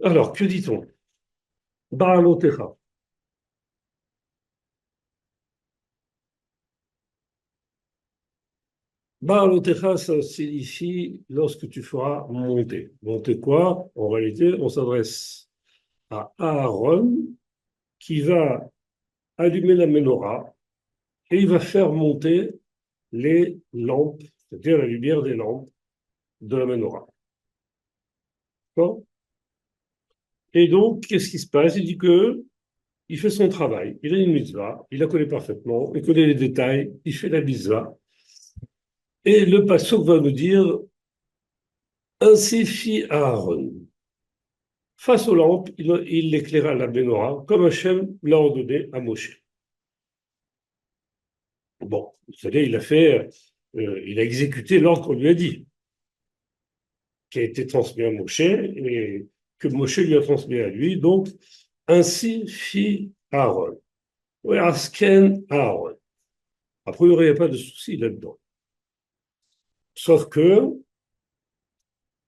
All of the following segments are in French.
Alors, que dit-on? Baalotecha. Baalotecha, ça signifie lorsque tu feras monter. Monter quoi? En réalité, on s'adresse à Aaron qui va allumer la menorah et il va faire monter les lampes, c'est-à-dire la lumière des lampes de la menorah. D'accord. Et donc, qu'est-ce qui se passe? Il dit que il fait son travail, il a une mitzvah, il la connaît parfaitement, il connaît les détails, il fait la mitzvah. Et le pasuk va nous dire, ainsi fit Aaron. Face aux lampes, il éclaira la menorah, comme Hachem l'a ordonné à Moshe. Bon, vous savez, il a exécuté l'ordre qu'on lui a dit, qui a été transmis à Moshe, et que Moshe lui a transmis à lui. Donc, ainsi fit Aaron. Asken Aaron. A priori, il n'y a pas de souci là-dedans. Sauf que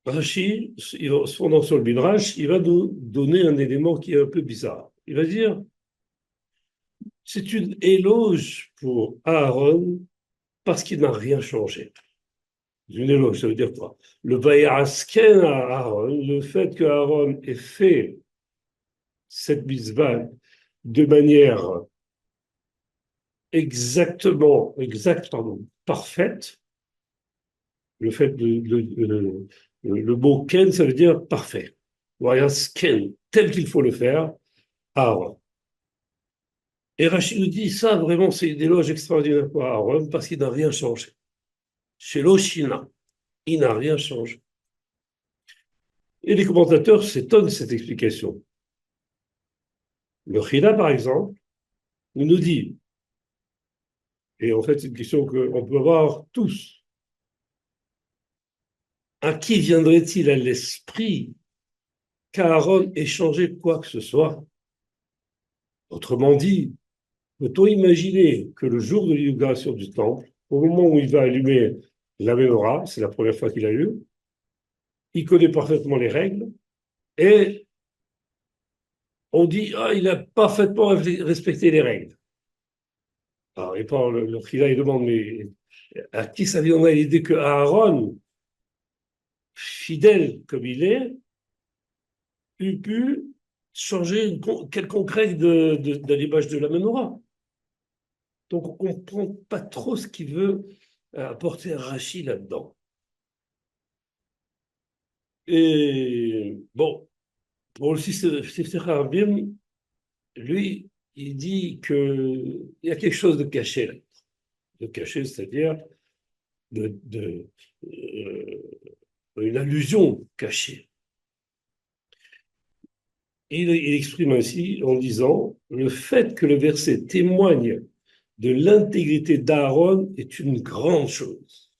Rashi, se fondant sur le Midrash, il va nous donner un élément qui est un peu bizarre. Il va dire, c'est une éloge pour Aaron parce qu'il n'a rien changé. Une éloge, ça veut dire quoi? Le Vayasken à Aaron, le fait que Aaron ait fait cette mitzvah de manière parfaite, le fait le mot ken, ça veut dire parfait. Vayasken, tel qu'il faut le faire, Aaron. Et Rachid nous dit, ça vraiment, c'est une éloge extraordinaire pour Aaron parce qu'il n'a rien changé. Chez l'Oshina, il n'a rien changé. Et les commentateurs s'étonnent de cette explication. Le Chida, par exemple, nous dit, et en fait c'est une question qu'on peut avoir tous, à qui viendrait-il à l'esprit qu'Aaron ait changé quoi que ce soit? Autrement dit, peut-on imaginer que le jour de l'inauguration du temple, au moment où il va allumer la menorah, c'est la première fois qu'il allume, il connaît parfaitement les règles, et on dit, ah, il a parfaitement respecté les règles. Alors, et par le Chila, il demande, mais à qui ça viendrait l'idée que Aaron, fidèle comme il est, eût pu changer quelconque règle de l'image de la menorah? Donc, on ne comprend pas trop ce qu'il veut apporter Rachid là-dedans. Et bon, pour le Sifter Harbim, lui, il dit qu'il y a quelque chose de caché là. De caché, c'est-à-dire de une allusion cachée. Il exprime ainsi en disant le fait que le verset témoigne de l'intégrité d'Aaron est une grande chose.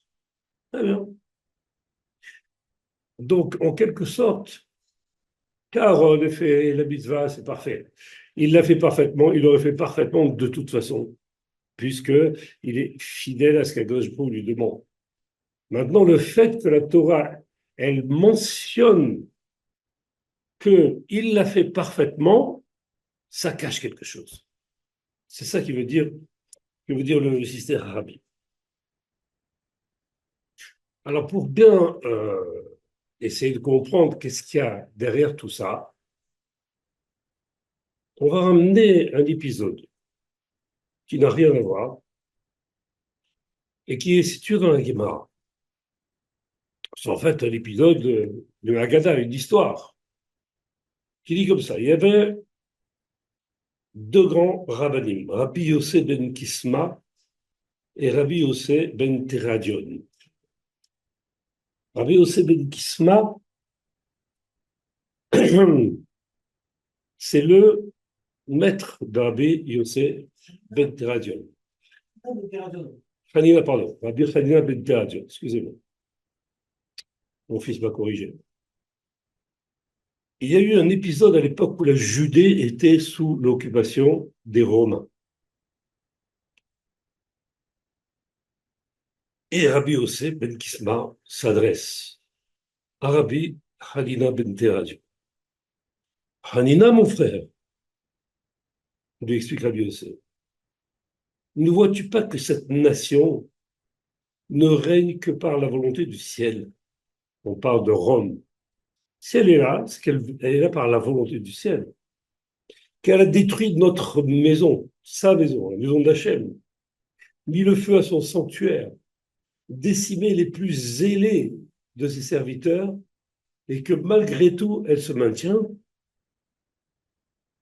Très bien. Donc, en quelque sorte, qu'Aaron ait fait la mitzvah, c'est parfait. Il l'a fait parfaitement, il l'aurait fait parfaitement de toute façon, puisqu'il est fidèle à ce qu'Akadosh Baruch Hu lui demande. Maintenant, le fait que la Torah, elle mentionne qu'il l'a fait parfaitement, ça cache quelque chose. C'est ça que veut dire le système arabe. Alors, pour bien essayer de comprendre qu'est-ce qu'il y a derrière tout ça, on va ramener un épisode qui n'a rien à voir et qui est situé dans la Gemara. C'est en fait un épisode de Haggadah, une histoire, qui dit comme ça. Il y avait deux grands rabbinim, Rabbi Yossé ben Kisma et Rabbi Yossé ben Teradion. Rabbi Yossé ben Kisma, c'est le maître de Rabbi Yossé ben Teradion. Hanina, pardon, Rabbi Hanina ben Teradion, excusez-moi, mon fils m'a corrigé. Il y a eu un épisode à l'époque où la Judée était sous l'occupation des Romains. Et Rabbi Yossé ben Kisma s'adresse à Rabbi Hanina ben Teradion. Hanina, mon frère, lui explique Rabbi Yossé, ne vois-tu pas que cette nation ne règne que par la volonté du ciel? On parle de Rome. Si elle est là, c'est qu'elle elle est là par la volonté du ciel. Qu'elle a détruit notre maison, sa maison, la maison d'Hachem, mis le feu à son sanctuaire, décimé les plus zélés de ses serviteurs, et que malgré tout, elle se maintient.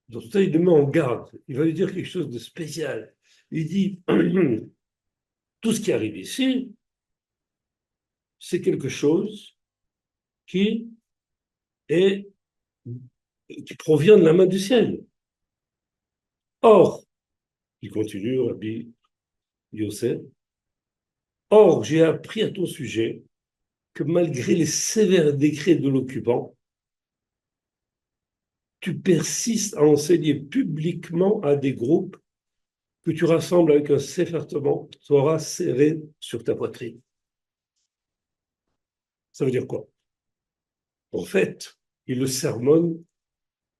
Dans tout ça, il le met en garde. Il va lui dire quelque chose de spécial. Il dit, tout ce qui arrive ici, c'est quelque chose qui est, qui provient de la main du ciel. Or, il continue, Rabbi Yosef, or, j'ai appris à ton sujet que malgré les sévères décrets de l'occupant, tu persistes à enseigner publiquement à des groupes que tu rassembles avec un Sefer Torah serré sur ta poitrine. Ça veut dire quoi? En fait, il le sermonne,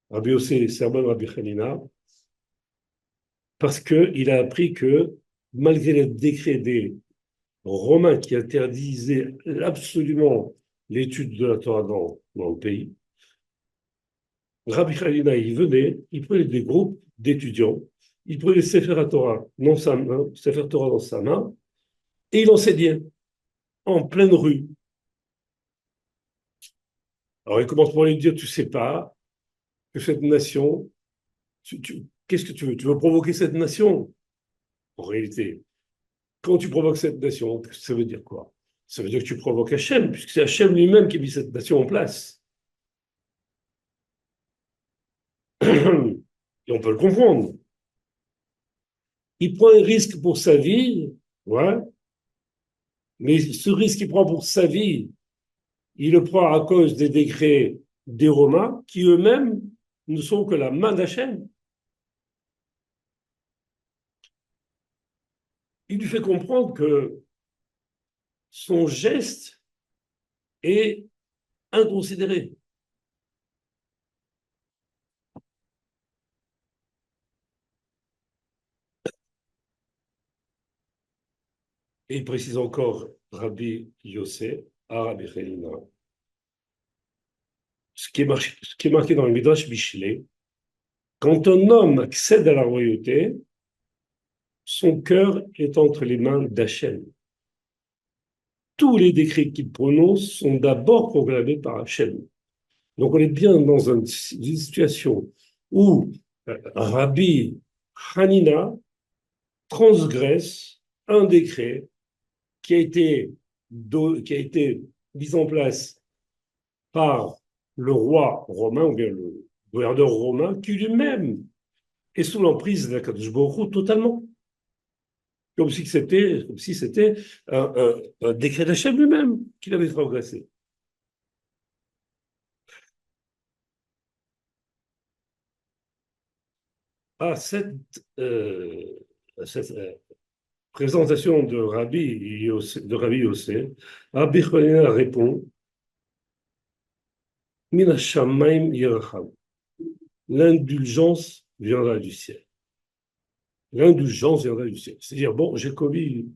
Rabbi Yossé sermonne Rabbi Hanina, parce qu'il a appris que malgré les décrets des Romains qui interdisaient absolument l'étude de la Torah dans le pays, Rabbi Hanina, il venait, il prenait des groupes d'étudiants, il prenait le Sefer Torah dans sa main, Sefer Torah dans sa main, et il enseignait en pleine rue. Alors il commence par lui dire, tu sais pas que cette nation, qu'est-ce que tu veux? Tu veux provoquer cette nation? En réalité, quand tu provoques cette nation, ça veut dire quoi? Ça veut dire que tu provoques Hachem, puisque c'est Hachem lui-même qui a mis cette nation en place. Et on peut le comprendre. Il prend un risque pour sa vie, ouais, mais ce risque qu'il prend pour sa vie, il le prend à cause des décrets des Romains, qui eux-mêmes ne sont que la main d'Hachem. Il lui fait comprendre que son geste est inconsidéré. Et il précise encore Rabbi Yossé à Rabbi Hanina. Ce qui est marqué dans le Midrash Michelet, quand un homme accède à la royauté, son cœur est entre les mains d'Hachem. Tous les décrets qu'il prononce sont d'abord proclamés par Hachem. Donc on est bien dans une situation où Rabbi Hanina transgresse un décret qui a été, qui a été mis en place par le roi romain, ou bien le gouverneur romain, qui lui-même est sous l'emprise de la Kadosh Baruch Hu totalement. Comme si c'était un décret d'Hachem lui-même qu'il avait transgressé. À cette présentation de Rabbi Yossé, Rabbi Hanina répond Mina Shamaim Yeracham. L'indulgence viendra du ciel. L'indulgence viendra du ciel. C'est-à-dire, bon, j'ai commis,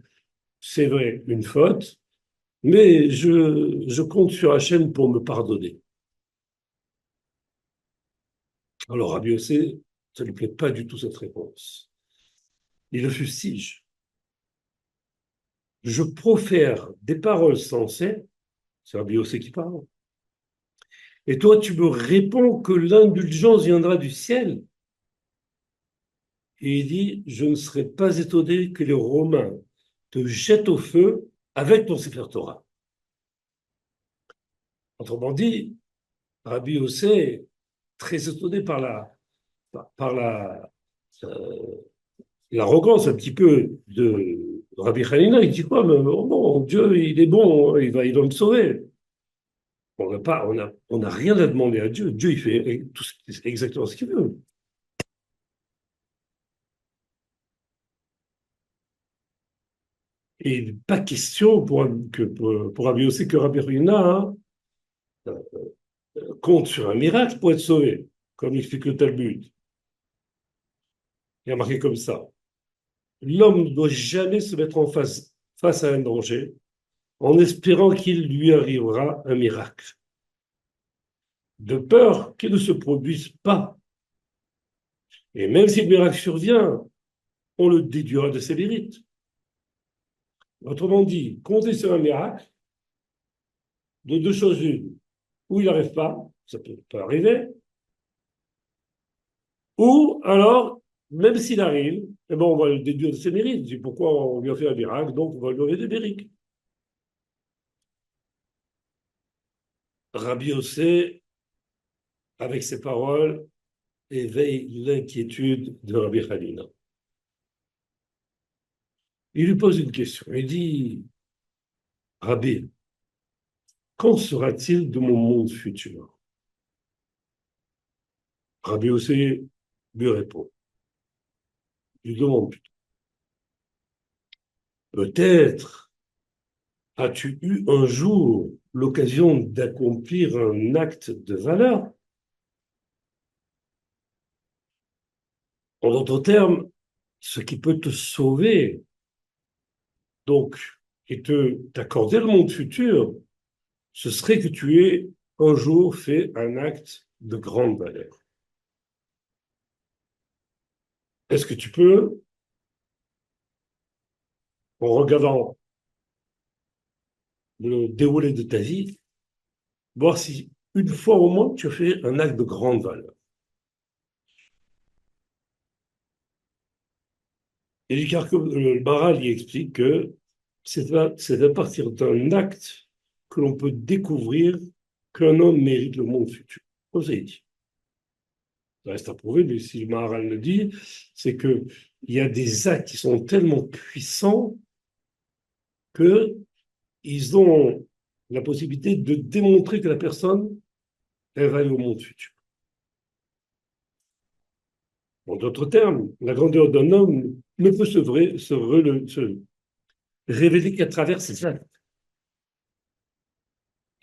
c'est vrai, une faute, mais je compte sur Hachem pour me pardonner. Alors, Rabbi Yossé, ça ne lui plaît pas du tout cette réponse. Il le fustige. Je profère des paroles sensées, c'est Rabbi Yossé qui parle, et toi tu me réponds que l'indulgence viendra du ciel. Et il dit, je ne serais pas étonné que les Romains te jettent au feu avec ton Sefer Torah. Autrement dit, Rabbi Yossé, très étonné par euh, l'arrogance un petit peu de Rabbi Hanina, il dit quoi, mais bon, Dieu, il est bon, il va me sauver. On n'a rien à demander à Dieu. Dieu, il fait exactement ce qu'il veut. Et pas question pour Rabbi Yossé que Rabbi Hanina compte sur un miracle pour être sauvé. comme explique le Talmud. Il y a marqué comme ça. L'homme ne doit jamais se mettre face à un danger en espérant qu'il lui arrivera un miracle, de peur qu'il ne se produise pas. Et même si le miracle survient, on le déduira de ses mérites. Autrement dit, compter sur un miracle, de deux choses une, ou il n'arrive pas, ça peut pas arriver, ou alors, même s'il arrive, eh ben on va le déduire de ses mérites. C'est pourquoi on lui a fait un miracle, donc on va lui donner des mérites. Rabbi Yossé, avec ses paroles, éveille l'inquiétude de Rabbi Hanina. Il lui pose une question. Il dit, Rabbi, qu'en sera-t-il de mon monde futur? Rabbi Yossé lui répond, lui demande plutôt, peut-être as-tu eu un jour l'occasion d'accomplir un acte de valeur? En d'autres termes, ce qui peut te sauver, donc, et t'accorder le monde futur, ce serait que tu aies un jour fait un acte de grande valeur. Est-ce que tu peux, en regardant le déroulé de ta vie, voir si une fois au moins tu as fait un acte de grande valeur? Et le Maral y explique que c'est à partir d'un acte que l'on peut découvrir qu'un homme mérite le monde futur. Comme ça, il dit. Ça reste à prouver, mais si le Maharal le dit, c'est qu'il y a des actes qui sont tellement puissants qu'ils ont la possibilité de démontrer que la personne, elle va aller au monde futur. En d'autres termes, la grandeur d'un homme ne peut se révéler qu'à travers ses actes.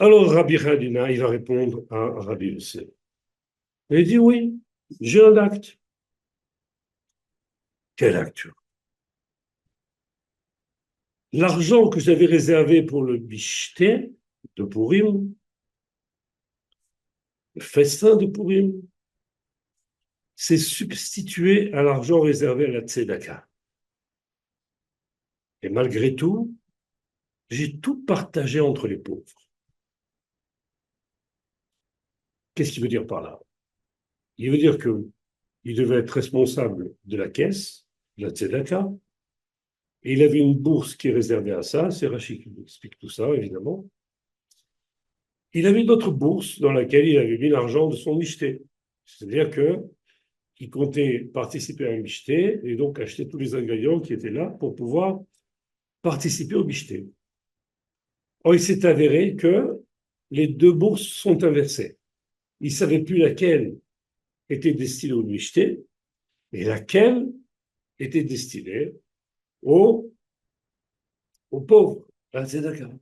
Alors Rabbi Khadina, il va répondre à Rabbi Youssef. Il dit oui, j'ai un acte. Quel acte? L'argent que j'avais réservé pour le bicheté de Purim, le festin de Purim, s'est substitué à l'argent réservé à la Tzedaka. Et malgré tout, j'ai tout partagé entre les pauvres. Qu'est-ce qu'il veut dire par là? Il veut dire qu'il devait être responsable de la caisse, de la Tzedaka, et il avait une bourse qui est réservée à ça, c'est Rachid qui explique tout ça, évidemment. Il avait une autre bourse dans laquelle il avait mis l'argent de son micheté. C'est-à-dire qu'il comptait participer à un micheté et donc acheter tous les ingrédients qui étaient là pour pouvoir participer au micheté. Or, il s'est avéré que les deux bourses sont inversées. Il ne savait plus laquelle était destinée au micheté et laquelle était destinée aux, aux pauvres. Ah, c'est d'accord.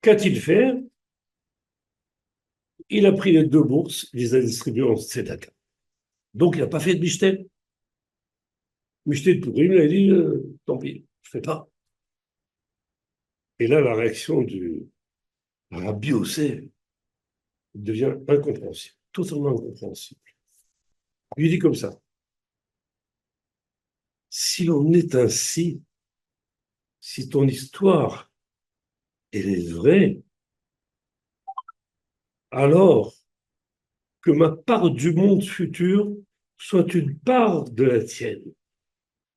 Qu'a-t-il fait? Il a pris les deux bourses, il les a distribuées en tzedaka. Donc, il n'a pas fait de micheté. Micheté de pourri, il a dit, tant pis, je ne fais pas. Et là, la réaction du Rabbi Yossé devient incompréhensible, totalement incompréhensible. Il dit comme ça, si l'on est ainsi, si ton histoire, elle est vraie, alors que ma part du monde futur soit une part de la tienne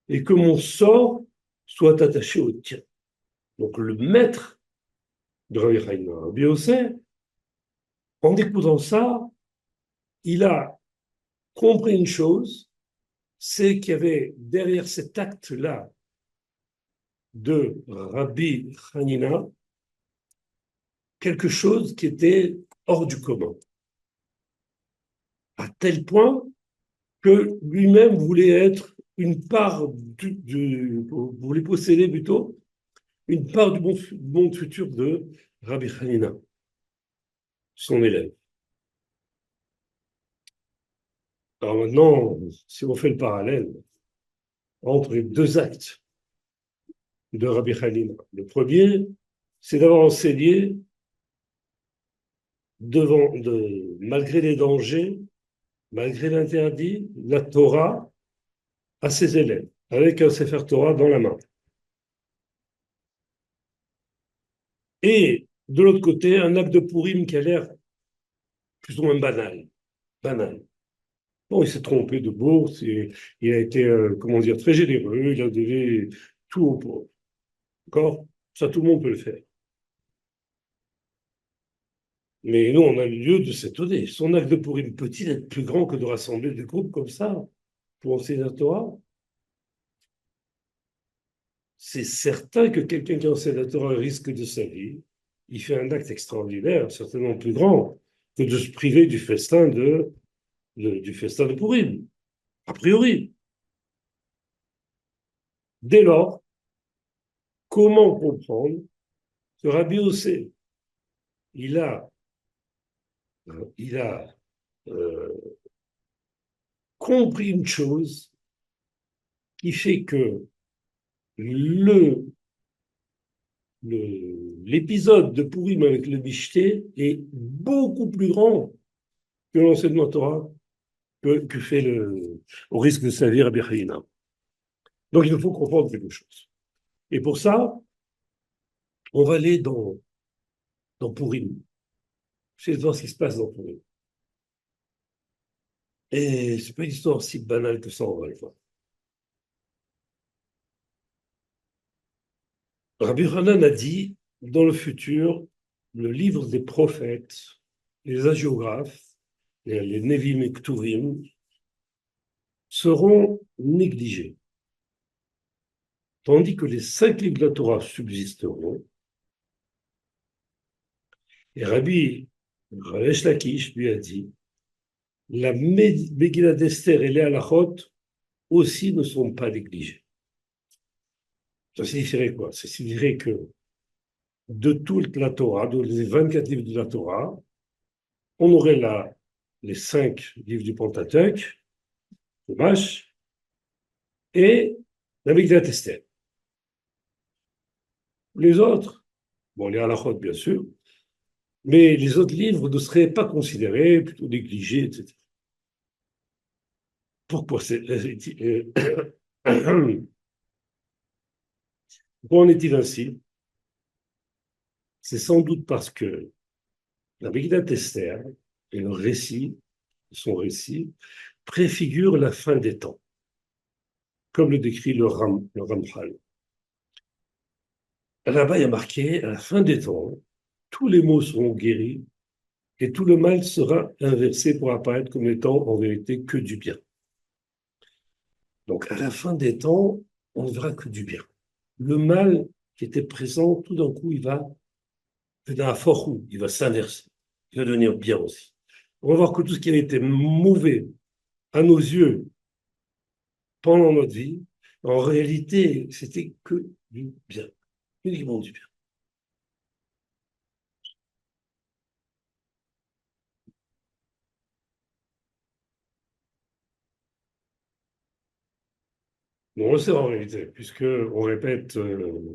et que mon sort soit attaché au tien. Donc le maître de Rabbi Yossé, en écoutant ça, il a compris une chose, c'est qu'il y avait derrière cet acte-là de Rabbi Hanina quelque chose qui était hors du commun, à tel point que lui-même voulait être une part voulait posséder plutôt une part du monde futur de Rabbi Hanina, son élève. Alors maintenant, si on fait le parallèle entre les deux actes de Rabbi Hanina, le premier, c'est d'avoir enseigné malgré les dangers, malgré l'interdit, la Torah à ses élèves, avec un Sefer Torah dans la main. Et de l'autre côté, un acte de Purim qui a l'air plus ou moins banal. Banal. Bon, il s'est trompé de bourse, il a été, comment dire, très généreux, il a donné tout aux pauvres. D'accord? Ça, tout le monde peut le faire. Mais nous, on a lieu de s'étonner. Son acte de Purim peut-il être plus grand que de rassembler des groupes comme ça pour enseigner la Torah? C'est certain que quelqu'un qui enseigne la Torah risque de sa vie. Il fait un acte extraordinaire, certainement plus grand que de se priver du festin de Purim, a priori. Dès lors, comment comprendre que Rabbi Ossé, il a, il a euh, compris une chose qui fait que le, l'épisode de Purim avec le Michté est beaucoup plus grand que l'enseignement Torah que fait au risque de sa vie Rabbi Hanina. Donc il faut comprendre quelque chose. Et pour ça, on va aller dans Purim. C'est voir ce qui se passe dans Purim. Et c'est pas une histoire si banale que ça, on va le voir. Rabbi Hanan a dit, dans le futur, le livre des prophètes, les hagiographes, les Nevim et Ktuvim, seront négligés, tandis que les 5 livres de la Torah subsisteront. Et Rabbi Resh Lakish lui a dit, la Megillah d'Esther et les Halachot aussi ne sont pas négligés. Ça signifierait quoi? Ça signifierait que de toute la Torah, de les 24 livres de la Torah, on aurait là les 5 livres du Pentateuch, le Mash, et la Megillah d'Esther. Les autres, bon, les Halachot bien sûr, mais les autres livres ne seraient pas considérés, plutôt négligés, etc. Pourquoi pourquoi en est-il ainsi? C'est sans doute parce que la Megillah d'Esther et le récit, son récit, préfigure la fin des temps, comme le décrit le Ramchal. Là-bas, il y a marqué, à la fin des temps, tous les maux seront guéris et tout le mal sera inversé pour apparaître comme étant en vérité que du bien. Donc, à la fin des temps, on ne verra que du bien. Le mal qui était présent, tout d'un coup, il va s'inverser, il va devenir bien aussi. On va voir que tout ce qui a été mauvais à nos yeux pendant notre vie, en réalité, c'était que du bien, uniquement du bien. Bon, on le sait en réalité, puisqu'on répète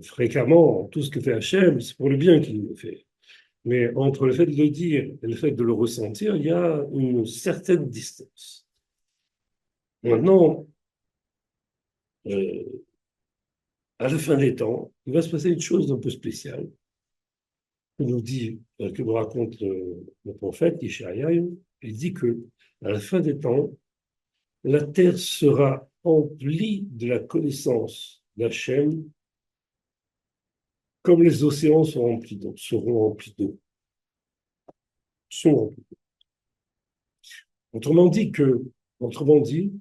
fréquemment tout ce que fait Hachem, c'est pour le bien qu'il le fait. Mais entre le fait de le dire et le fait de le ressentir, il y a une certaine distance. Maintenant, euh, à la fin des temps, il va se passer une chose un peu spéciale que nous raconte le prophète Ishaïaï. Il dit que à la fin des temps, la terre sera emplie de la connaissance d'Hachem, comme les océans seront remplis d'eau. Sont remplis. Autrement dit,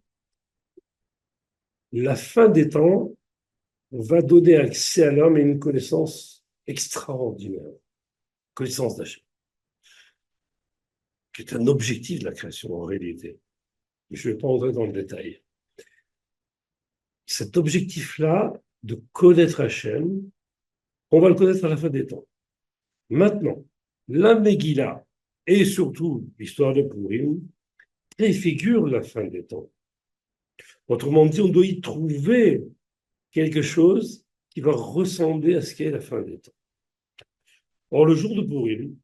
la fin des temps va donner accès à l'homme à une connaissance extraordinaire, connaissance d'Hachem, qui est un objectif de la création en réalité. Je ne vais pas entrer dans le détail. Cet objectif-là, de connaître Hachem, on va le connaître à la fin des temps. Maintenant, la Megillah et surtout l'histoire de Purim préfigure la fin des temps. Autrement dit, on doit y trouver quelque chose qui va ressembler à ce qu'est la fin des temps. Or, le jour de Purim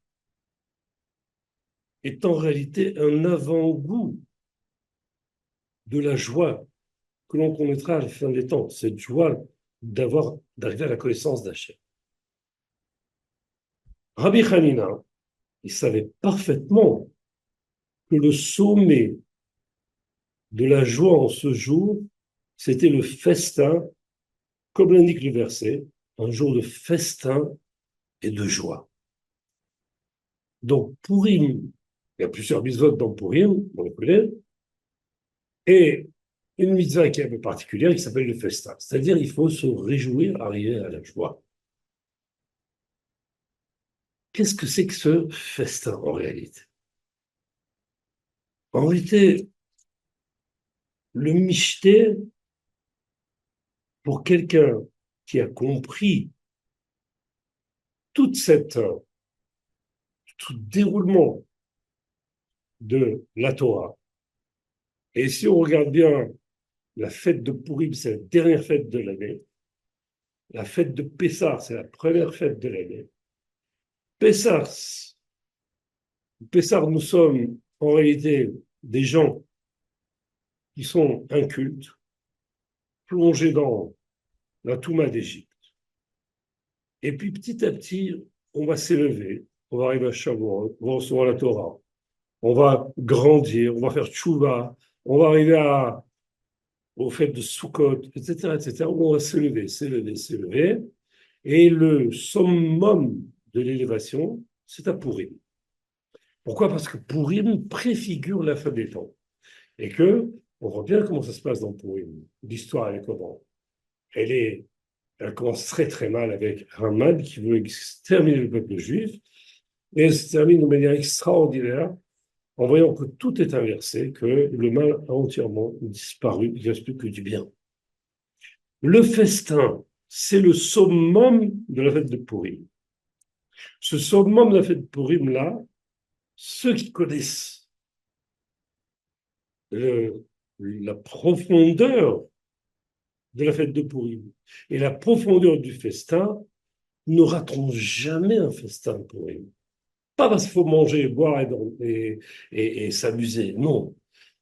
est en réalité un avant-goût de la joie que l'on connaîtra à la fin des temps, cette joie d'arriver à la connaissance d'Hachem. Rabbi Hanina, il savait parfaitement que le sommet de la joie en ce jour, c'était le festin, comme l'indique le verset, un jour de festin et de joie. Donc, Purim, il y a plusieurs mitzvot dans Purim, on les connaît, et une mitzvah qui est un peu particulière, qui s'appelle le festin. C'est-à-dire, il faut se réjouir, arriver à la joie. Qu'est-ce que c'est que ce festin, en réalité? En réalité, le michté, pour quelqu'un qui a compris toute tout déroulement de la Torah, et si on regarde bien, la fête de Purim, c'est la dernière fête de l'année. La fête de Pessah, c'est la première fête de l'année. Pessah, nous sommes en réalité des gens qui sont incultes, plongés dans la Touma d'Égypte. Et puis petit à petit, on va s'élever, on va arriver à Shavuot, on va recevoir la Torah, on va grandir, on va faire tchouva, on va arriver au fait de Sukkot, etc., où on va s'élever. Et le summum de l'élévation, c'est à Purim. Pourquoi? Parce que Purim préfigure la fin des temps. Et que, on voit bien comment ça se passe dans Purim. L'histoire, elle est comment? Elle commence très très mal avec Haman qui veut exterminer le peuple juif. Et elle se termine de manière extraordinaire en voyant que tout est inversé, que le mal a entièrement disparu, il ne reste plus que du bien. Le festin, c'est le summum de la fête de Purim. Ce summum de la fête de Purim-là, ceux qui connaissent la profondeur de la fête de Purim et la profondeur du festin ne rateront jamais un festin de Purim. Pas parce qu'il faut manger, boire et s'amuser, non.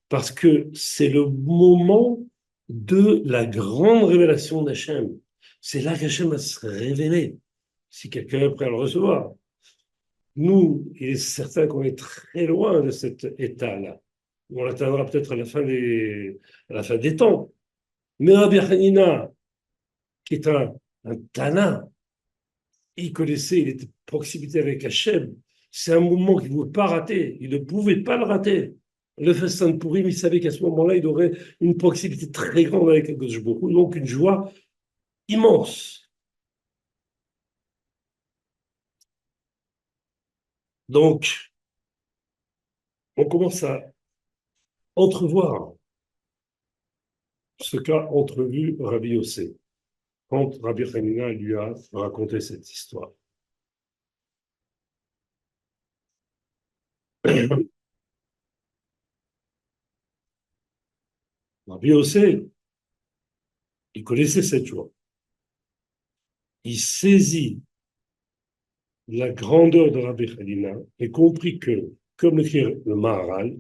Parce que c'est le moment de la grande révélation d'Hachem. C'est là qu'Hachem va se révéler, si quelqu'un est prêt à le recevoir. Nous, il est certain qu'on est très loin de cet état-là. On l'atteindra peut-être à la fin des temps. Mais Rabbi Hanina, qui est un Tana, il connaissait, il était en proximité avec Hachem. C'est un moment qu'il ne pouvait pas rater. Il ne pouvait pas le rater. Le festin de Purim, il savait qu'à ce moment-là, il aurait une proximité très grande avec Akadosh Baruch Hu, donc une joie immense. Donc, on commence à entrevoir ce qu'a entrevu Rabbi Yossé quand Rabbi Hanina lui a raconté cette histoire. Rabbi Yossé, il connaissait cette joie. Il saisit la grandeur de Rabbi Hanina et comprit que, comme l'écrit le Maharal,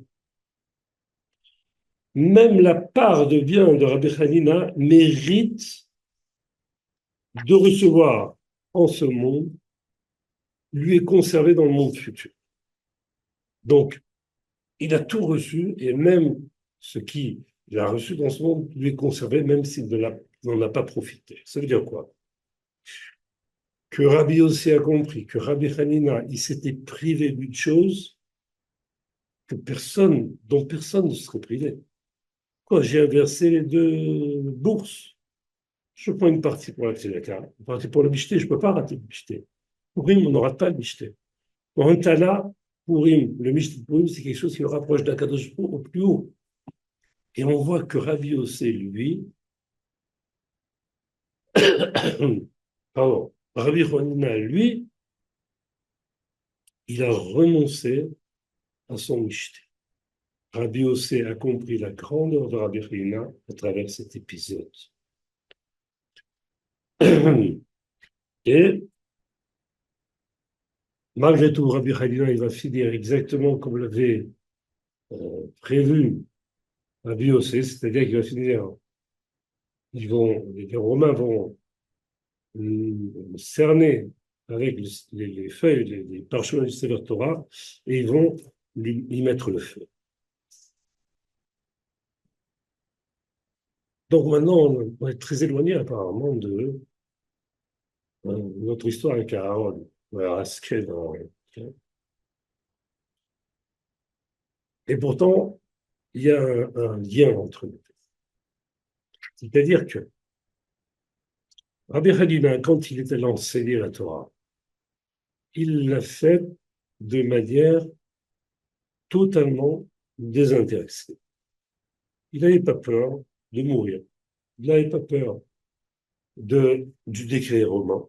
même la part de bien de Rabbi Hanina mérite de recevoir en ce monde, lui est conservé dans le monde futur. Donc, il a tout reçu et même ce qu'il a reçu dans ce monde lui est conservé, même s'il n'en a pas profité. Ça veut dire quoi? Que Rabbi aussi a compris que Rabbi Hanina, il s'était privé d'une chose dont personne ne serait privé. Quand j'ai inversé les deux bourses, je prends une partie pour la tzedaka, une partie pour le michté, je ne peux pas rater le michté. Purim, on ne rate pas le michté. Pour un Tana, Purim, le michté de Purim, c'est quelque chose qui le rapproche d'Akadosh au plus haut. Et on voit que Rabbi Yossé, lui, pardon, Rabbi Hanina, lui, il a renoncé à son michté. Rabbi Yossé a compris la grandeur de Rabbi Hanina à travers cet épisode. Et malgré tout, Rabbi Hanina, il va finir exactement comme l'avait prévu Rabbi Yossé, c'est-à-dire qu'il va finir, les Romains vont cerner avec les feuilles, les parchemins du Sefer Torah, et ils vont y mettre le feu. Donc maintenant, on va être très éloigné apparemment de notre histoire avec Aaron. Et pourtant, il y a un lien entre nous. C'est-à-dire que Rabbi Hanina, quand il était là enseigner la Torah, il l'a fait de manière totalement désintéressée. Il n'avait pas peur de mourir. Il n'avait pas peur du décret romain.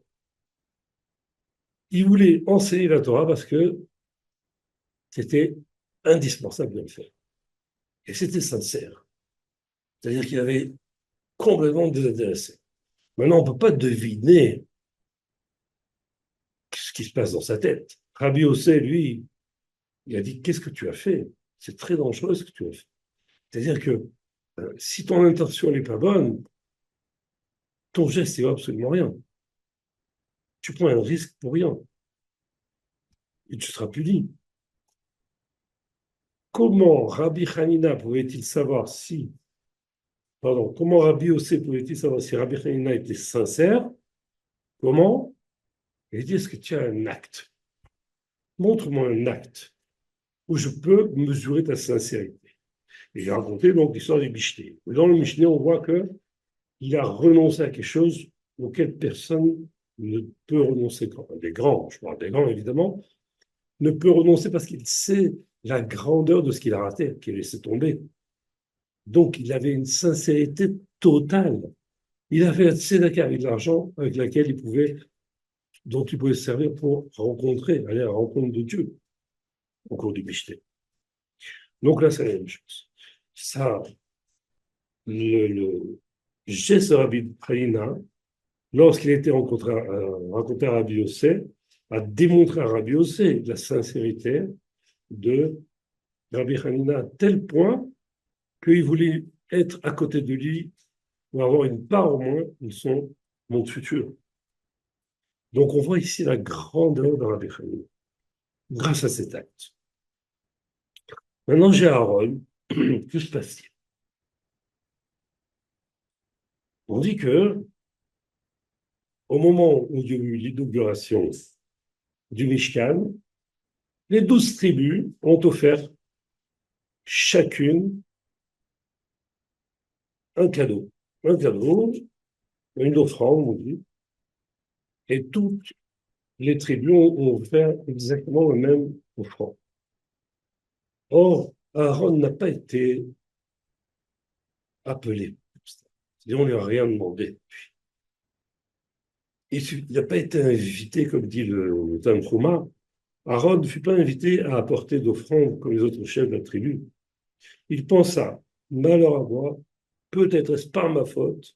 Il voulait enseigner la Torah parce que c'était indispensable de le faire. Et c'était sincère. C'est-à-dire qu'il avait complètement désintéressé. Maintenant, on ne peut pas deviner ce qui se passe dans sa tête. Rabbi Yossé, lui, il a dit, qu'est-ce que tu as fait? C'est très dangereux ce que tu as fait. C'est-à-dire que si ton intention n'est pas bonne, ton geste ne va absolument rien. Tu prends un risque pour rien. Et tu seras puni. Comment Rabbi Hanina pouvait-il savoir si, pardon, comment Rabbi Yossé pouvait-il savoir si Rabbi Hanina était sincère? Comment? Il dit, est-ce que tu as un acte? Montre-moi un acte où je peux mesurer ta sincérité. Et j'ai raconté donc l'histoire du Michelet. Dans le Michelet, on voit qu'il a renoncé à quelque chose auquel personne ne peut renoncer. Des grands, je parle des grands évidemment, ne peut renoncer parce qu'il sait la grandeur de ce qu'il a raté, qu'il a laissé tomber. Donc il avait une sincérité totale. Il avait un tzedaka avec l'argent avec laquelle dont il pouvait se servir pour aller à la rencontre de Dieu au cours du Michelet. Donc là, c'est la même chose. Ça, le geste de Rabbi Hanina, lorsqu'il était rencontré à Rabbi Yossé, a démontré à Rabbi Yossé la sincérité de Rabbi Hanina à tel point qu'il voulait être à côté de lui pour avoir une part au moins de son monde futur. Donc on voit ici la grandeur de Rabbi Hanina grâce à cet acte. Maintenant j'ai Aaron, que se passe-t-il? On dit que au moment où il y a eu l'inauguration du Mishkan, les 12 tribus ont offert chacune un cadeau, une offrande, on dit, et toutes les tribus ont offert exactement le même offrande. Or, Aaron n'a pas été appelé. Et on ne lui a rien demandé. Il n'a pas été invité, comme dit le Tanchuma. Aaron ne fut pas invité à apporter d'offrande comme les autres chefs de la tribu. Il pensa, malheur à moi, peut-être est-ce pas ma faute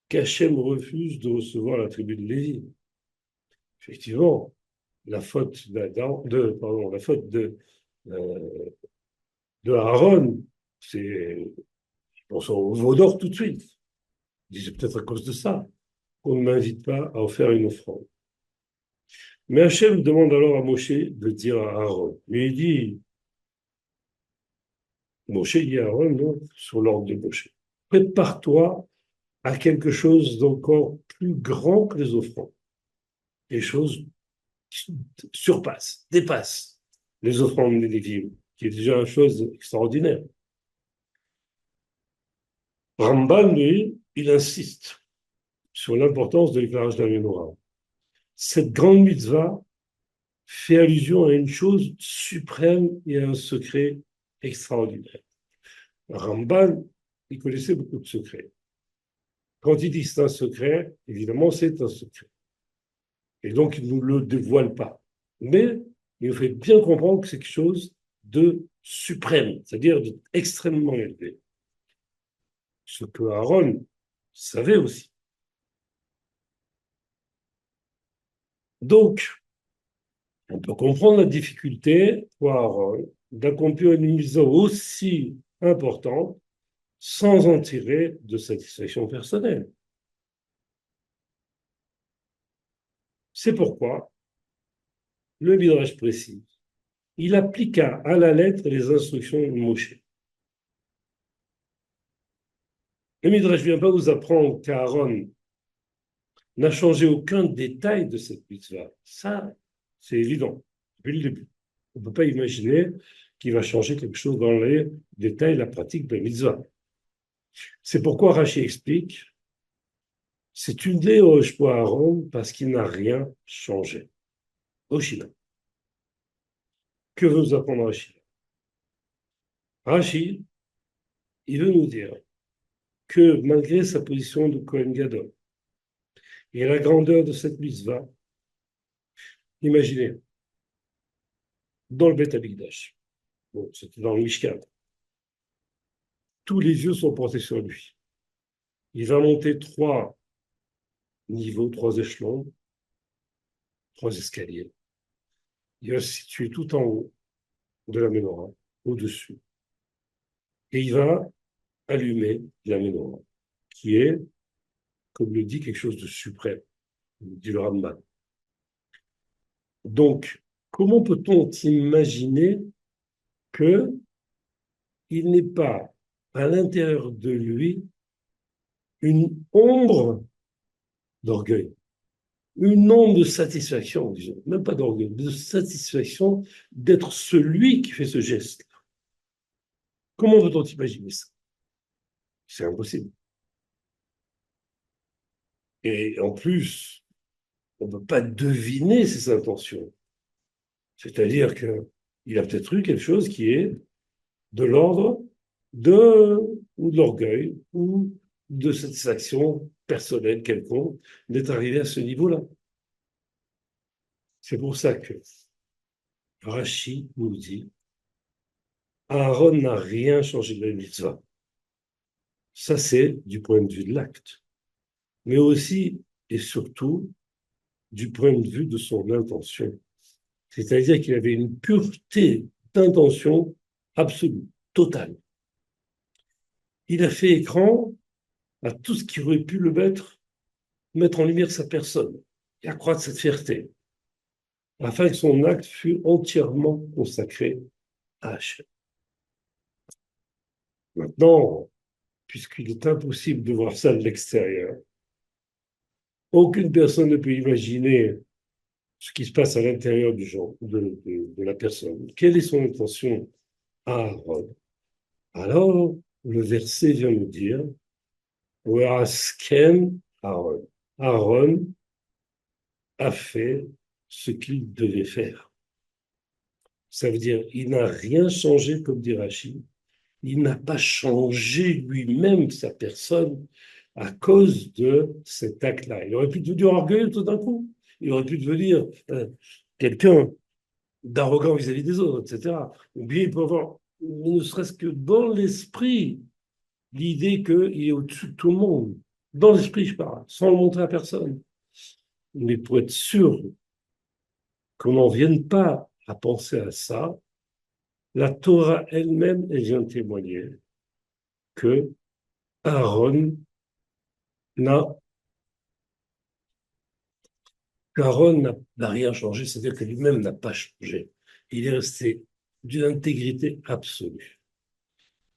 qu'Hachem refuse de recevoir la tribu de Lévi. Effectivement, la faute euh, de Aaron, c'est, on s'en veau d'or tout de suite. Il dit, c'est peut-être à cause de ça qu'on ne m'invite pas à offrir une offrande. Mais Hachem demande alors à Moshe de dire à Aaron. Mais il dit, Moshe dit à Aaron, non, sur l'ordre de Moshe, prépare-toi à quelque chose d'encore plus grand que les offrandes. Des choses qui surpassent, dépassent les offrandes des Lévites, qui est déjà une chose extraordinaire. Ramban, lui, il insiste sur l'importance de l'éclairage de la menorah. Cette grande mitzvah fait allusion à une chose suprême et à un secret extraordinaire. Ramban, il connaissait beaucoup de secrets. Quand il dit c'est un secret, évidemment, c'est un secret. Et donc, il ne nous le dévoile pas. Mais il nous fait bien comprendre que c'est quelque chose de suprême, c'est-à-dire extrêmement élevé. Ce que Aaron savait aussi. Donc, on peut comprendre la difficulté pour Aaron d'accomplir une mission aussi importante sans en tirer de satisfaction personnelle. C'est pourquoi le Midrash précise, il appliqua à la lettre les instructions de Moshe. Le Midrash ne vient pas vous apprendre qu'Aaron n'a changé aucun détail de cette mitzvah. Ça, c'est évident, depuis le début. On ne peut pas imaginer qu'il va changer quelque chose dans les détails, la pratique de la mitzvah. C'est pourquoi Rashi explique, c'est une déoge pour Aaron parce qu'il n'a rien changé. Oshina. Que veut nous apprendre Rashi? Rashi, il veut nous dire que malgré sa position de Kohen Gadol et la grandeur de cette mitzvah, imaginez, dans le Beth Amikdash, bon, c'était dans le Mishkan, tous les yeux sont portés sur lui. Il va monter 3 niveaux, 3 échelons, 3 escaliers. Il va se situer tout en haut de la menorah, au-dessus. Et il va allumer la menorah, qui est, comme le dit, quelque chose de suprême, dit le Rambam. Donc, comment peut-on imaginer qu'il n'est pas à l'intérieur de lui une ombre d'orgueil, une ombre de satisfaction, disons, même pas d'orgueil, de satisfaction d'être celui qui fait ce geste. Comment peut-on imaginer ça? C'est impossible. Et en plus, on ne peut pas deviner ses intentions. C'est-à-dire qu'il a peut-être eu quelque chose qui est de l'ordre ou de l'orgueil ou de satisfaction personnelle quelconque d'être arrivé à ce niveau-là. C'est pour ça que Rashi nous dit Aaron n'a rien changé de la mitzvah. Ça, c'est du point de vue de l'acte, mais aussi et surtout du point de vue de son intention. C'est-à-dire qu'il avait une pureté d'intention absolue, totale. Il a fait écran à tout ce qui aurait pu le mettre en lumière sa personne et accroître cette fierté, afin que son acte fût entièrement consacré à Hachem. Maintenant, puisqu'il est impossible de voir ça de l'extérieur, aucune personne ne peut imaginer ce qui se passe à l'intérieur de la personne. Quelle est son intention à Aaron? Alors, le verset vient nous dire We'asken Aaron. Aaron a fait ce qu'il devait faire. Ça veut dire il n'a rien changé, comme dit Rachid. Il n'a pas changé lui-même sa personne à cause de cet acte-là. Il aurait pu devenir orgueilleux tout d'un coup. Il aurait pu devenir quelqu'un d'arrogant vis-à-vis des autres, etc. Ou bien il peut avoir, ne serait-ce que dans l'esprit, l'idée qu'il est au-dessus de tout le monde. Dans l'esprit, je parle, sans le montrer à personne. Mais pour être sûr qu'on n'en vienne pas à penser à ça, la Torah elle-même, elle vient témoigner que Aaron n'a n'a rien changé, c'est-à-dire que lui-même n'a pas changé. Il est resté d'une intégrité absolue.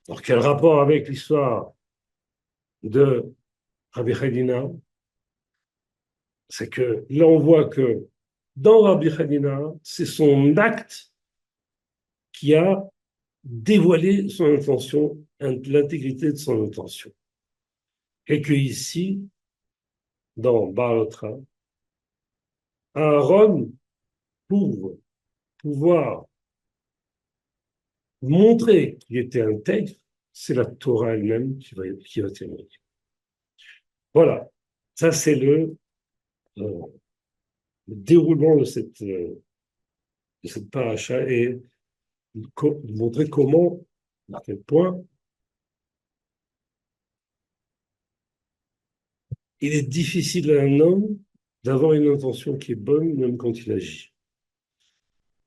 Alors, quel rapport avec l'histoire de Rabbi Hanina? C'est que là, on voit que dans Rabbi Hanina, c'est son acte qui a dévoilé son intention, l'intégrité de son intention. Et que ici, dans Baalotra, Aaron, pour pouvoir montrer qu'il était intègre, c'est la Torah elle-même qui va témoigner. Voilà, ça c'est le déroulement de cette paracha. Et montrer comment, à quel point, il est difficile à un homme d'avoir une intention qui est bonne, même quand il agit.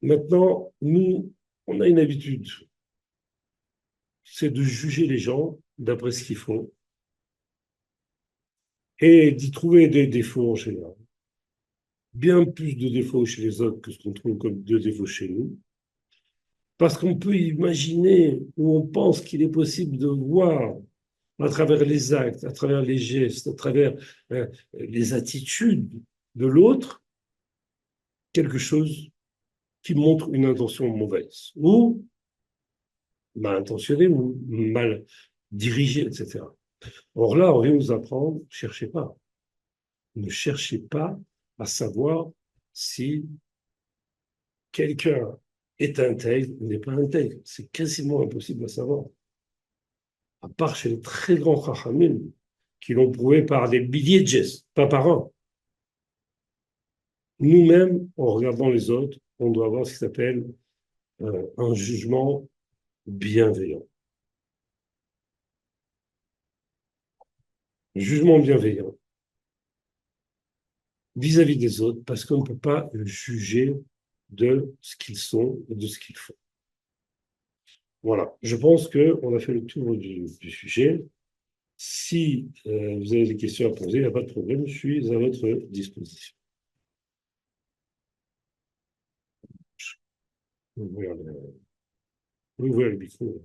Maintenant, nous, on a une habitude, c'est de juger les gens d'après ce qu'ils font et d'y trouver des défauts en général. Bien plus de défauts chez les autres que ce qu'on trouve comme de défauts chez nous. Parce qu'on peut imaginer ou on pense qu'il est possible de voir à travers les actes, à travers les gestes, à travers les attitudes de l'autre, quelque chose qui montre une intention mauvaise ou mal intentionnée ou mal dirigée, etc. Or là, on vient nous apprendre, cherchez pas. Ne cherchez pas à savoir si quelqu'un est intègre ou n'est pas intègre. C'est quasiment impossible à savoir. À part chez les très grands Chachamim, qui l'ont prouvé par des milliers de gestes, pas par un. Nous-mêmes, en regardant les autres, on doit avoir ce qui s'appelle un jugement bienveillant. Un jugement bienveillant vis-à-vis des autres, parce qu'on ne peut pas juger de ce qu'ils sont et de ce qu'ils font. Voilà, je pense qu'on a fait le tour du sujet. Si vous avez des questions à poser, il n'y a pas de problème, je suis à votre disposition. Ouvrir le micro.